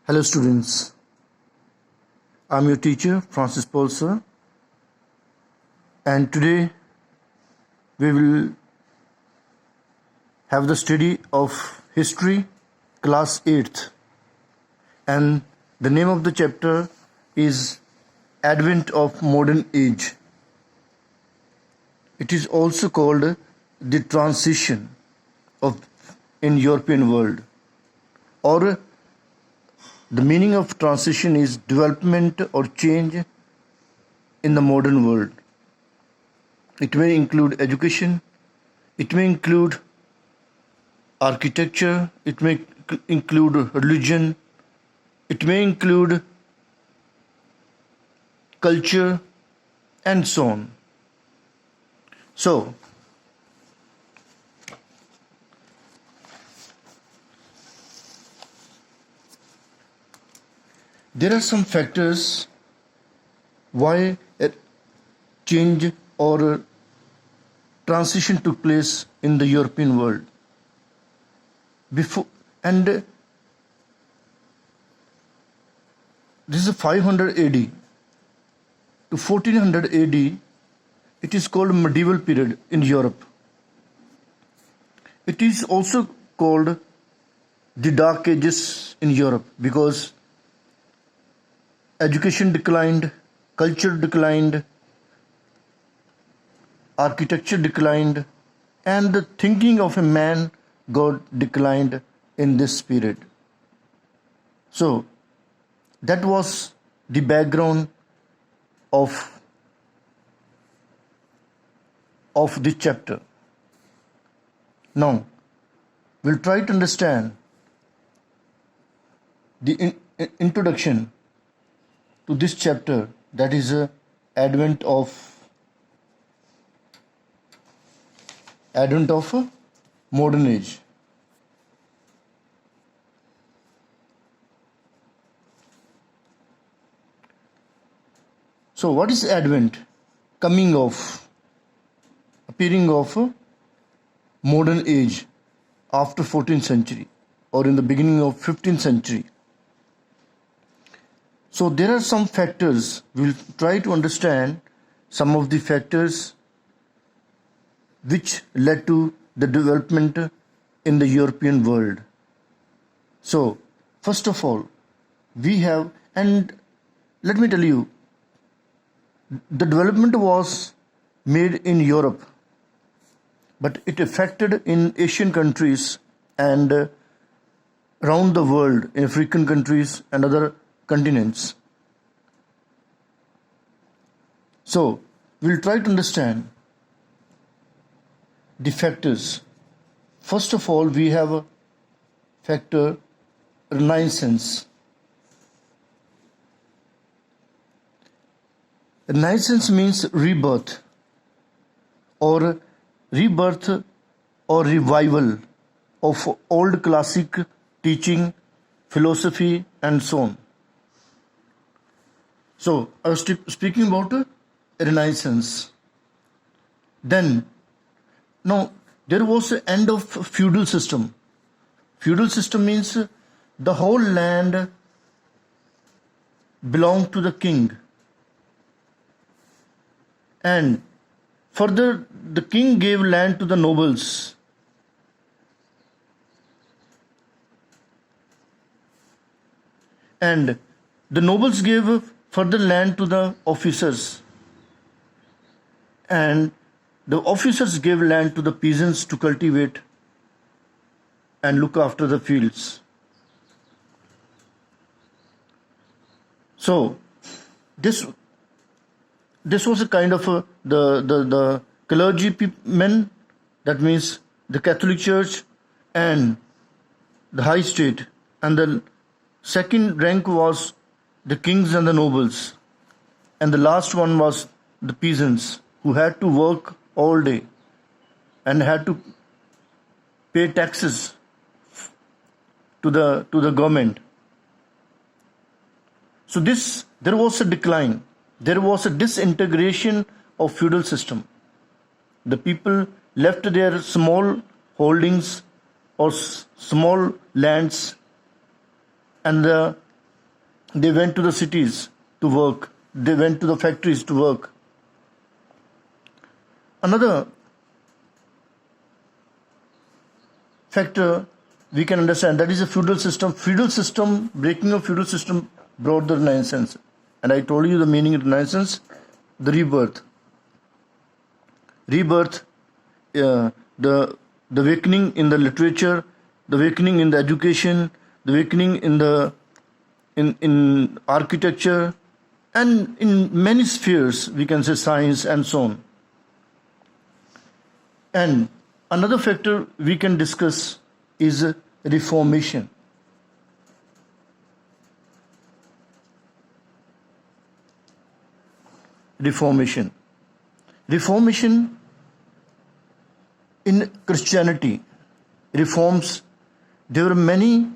Hello students, I am your teacher Francis Paul sir, and today we will have the study of history class 8th, and the name of the chapter is Advent of Modern Age. It is also called the transition of in European world, or the meaning of transition is development or change in the modern world. It may include education, it may include architecture, it may include religion, it may include culture, and so on. So, there are some factors why a change or a transition took place in the European world. Before and this is 500 AD to 1400 AD. It is called medieval period in Europe. It is also called the Dark Ages in Europe because education declined, culture declined, architecture declined, and the thinking of a man got declined in this period. So that was the background of this chapter. Now we'll try to understand the introduction to this chapter, that is advent of modern age. So what is advent? Appearing of modern age after 14th century or in the beginning of 15th century. So there are some factors. We'll try to understand some of the factors which led to the development in the European world. So first of all, we have, and let me tell you, the development was made in Europe, but it affected in Asian countries and around the world, in African countries and other continents. So we'll try to understand the factors. First of all, we have a factor Renaissance. Renaissance means rebirth or revival of old classic teaching, philosophy, and so on. So I was speaking about Renaissance. Then, now there was the end of feudal system. Feudal system means the whole land belonged to the king, and further the king gave land to the nobles. And the nobles gave further land to the officers, and the officers gave land to the peasants to cultivate and look after the fields. So this was a kind of the clergymen, that means the Catholic Church and the high state, and the second rank was the kings and the nobles, and the last one was the peasants who had to work all day and had to pay taxes to the government. So there was a decline. There was a disintegration of feudal system. The people left their small holdings or small lands, and the They went to the cities to work. They went to the factories to work. Another factor we can understand, that is a feudal system. Feudal system, breaking of feudal system brought the Renaissance. And I told you the meaning of Renaissance, the rebirth. Rebirth, the awakening in the literature, the awakening in the education, the awakening in architecture, and in many spheres, we can say science and so on. And another factor we can discuss is reformation. Reformation. Reformation in Christianity, reforms, there were many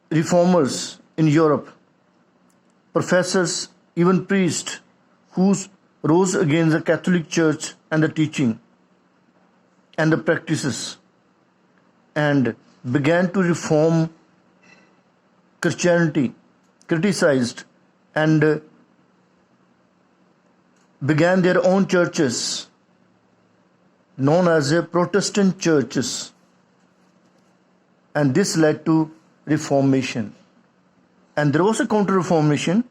reformers in Europe, professors, even priests, who rose against the Catholic Church and the teaching and the practices and began to reform Christianity, criticized and began their own churches known as a Protestant churches, and this led to Reformation. And there was a counter-reformation.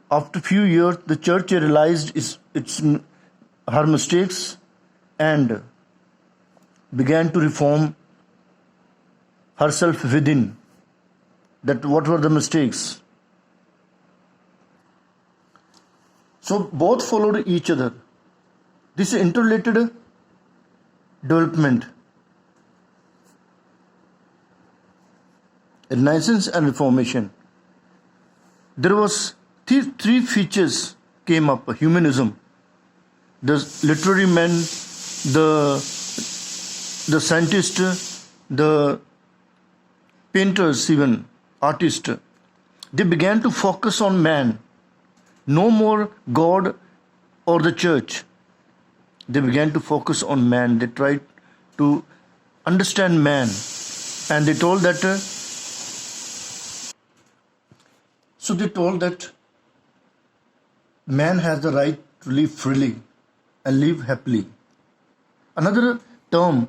After a few years, the church realized her mistakes and began to reform herself within. That what were the mistakes? So both followed each other. This is interrelated development. Renaissance and Reformation. There was three features came up: humanism, the literary men, the scientists, the painters, even artists. They began to focus on man, no more God or the church. They began to focus on man. They tried to understand man, and they told that. So they told that man has the right to live freely and live happily. Another term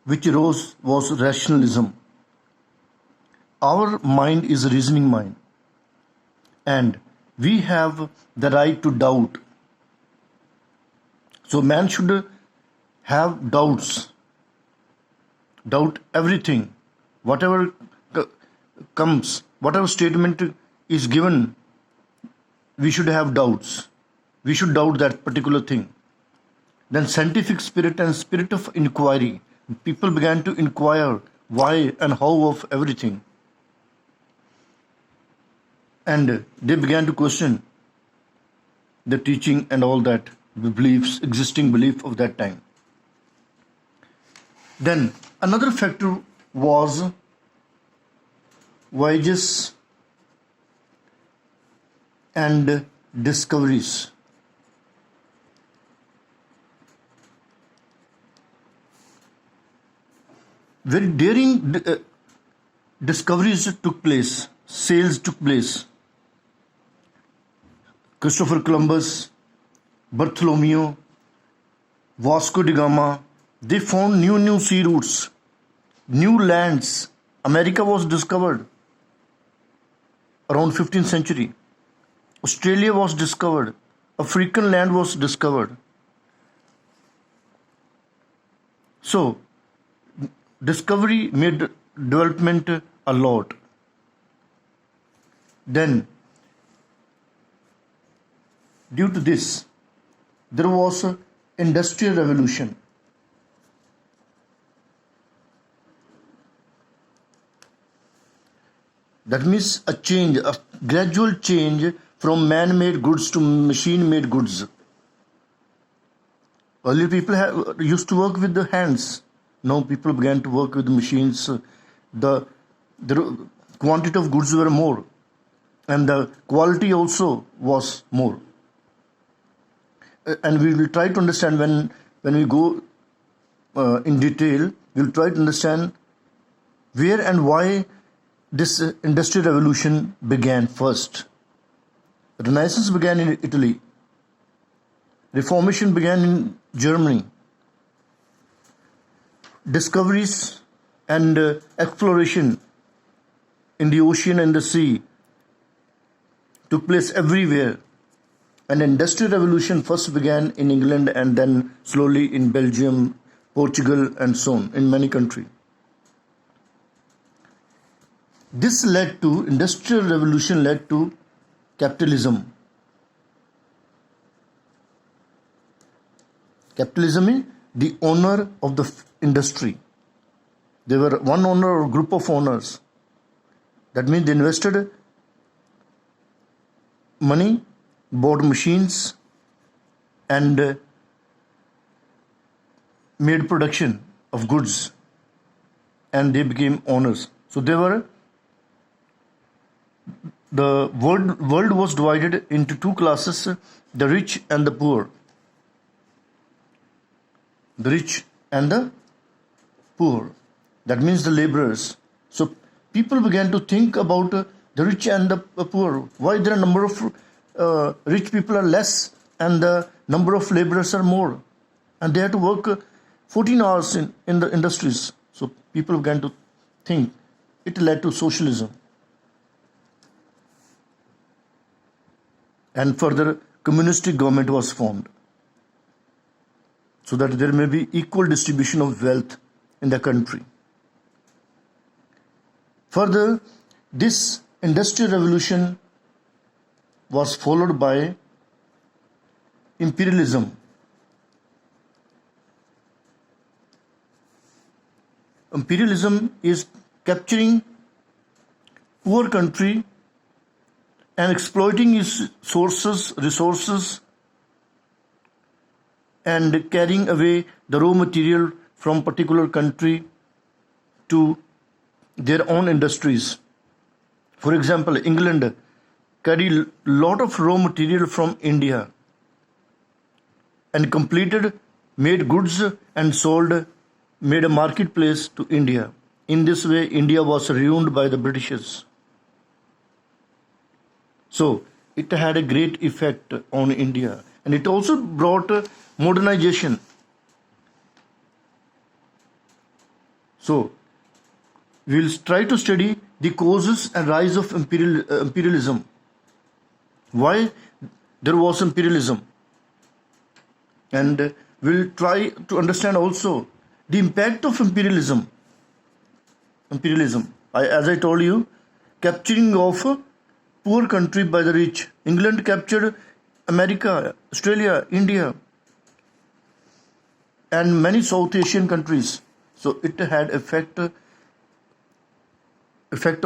which arose was rationalism. Our mind is a reasoning mind, and we have the right to doubt. So man should have doubts, doubt everything, whatever comes, whatever statement is given, we should have doubts. We should doubt that particular thing. Then scientific spirit and spirit of inquiry. People began to inquire why and how of everything. And they began to question the teaching and all that, the beliefs, existing belief of that time. Then another factor was Voyages and Discoveries. Very daring discoveries took place, sails took place. Christopher Columbus, Bartholomew, Vasco da Gama, they found new sea routes, new lands. America was discovered around 15th century. Australia was discovered. African land was discovered. So, discovery made development a lot. Then, due to this, there was an industrial revolution. That means a change, a gradual change from man-made goods to machine-made goods. Earlier people used to work with the hands. Now people began to work with machines. The quantity of goods were more, and the quality also was more. And we will try to understand when we go in detail. We will try to understand where and why this industrial revolution began first. Renaissance began in Italy. Reformation began in Germany. Discoveries and exploration in the ocean and the sea took place everywhere. An industrial revolution first began in England and then slowly in Belgium, Portugal, and so on, in many countries. This industrial revolution led to capitalism. Capitalism is the owner of the industry. They were one owner or group of owners. That means they invested money, bought machines, and made production of goods, and they became owners. So the world was divided into two classes, the rich and the poor. The rich and the poor. That means the laborers. So people began to think about the rich and the poor. Why there are number of rich people are less and the number of laborers are more, and they have to work 14 hours in the industries. So people began to think. It led to socialism. And further, communistic government was formed, so that there may be equal distribution of wealth in the country. Further, this industrial revolution was followed by imperialism. Imperialism is capturing poor country and exploiting its resources, and carrying away the raw material from particular country to their own industries. For example, England carried lot of raw material from India and made goods and sold, made a marketplace to India. In this way, India was ruined by the Britishers. So it had a great effect on India, and it also brought modernization. So we'll try to study the causes and rise of imperialism. Why there was imperialism, and we'll try to understand also the impact of imperialism. As I told you, capturing of a poor country by the rich. England captured America, Australia, India, and many South Asian countries. So it had effect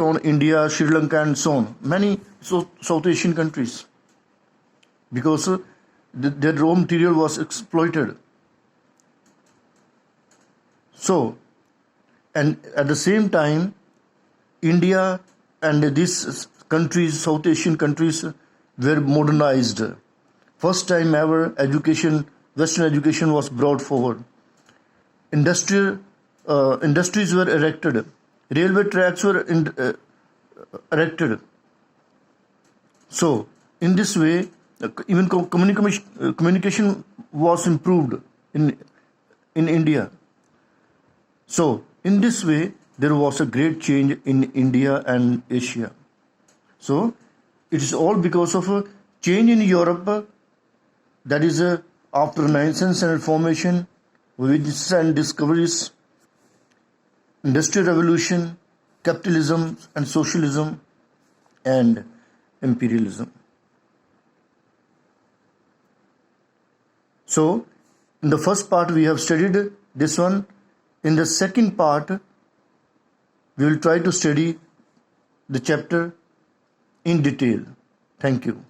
on India, Sri Lanka, and so on. Many South Asian countries, because their raw material was exploited. So, and at the same time, India and these countries, South Asian countries, were modernized. First time ever, Western education was brought forward. Industries were erected. Railway tracks were erected. So, in this way, even communication was improved in India. So, in this way, there was a great change in India and Asia. So, it is all because of a change in Europe, that is after Renaissance and Reformation, Voyages and Discoveries, Industrial Revolution, capitalism and socialism, and imperialism. So, in the first part we have studied this one. In the second part, we will try to study the chapter in detail. Thank you.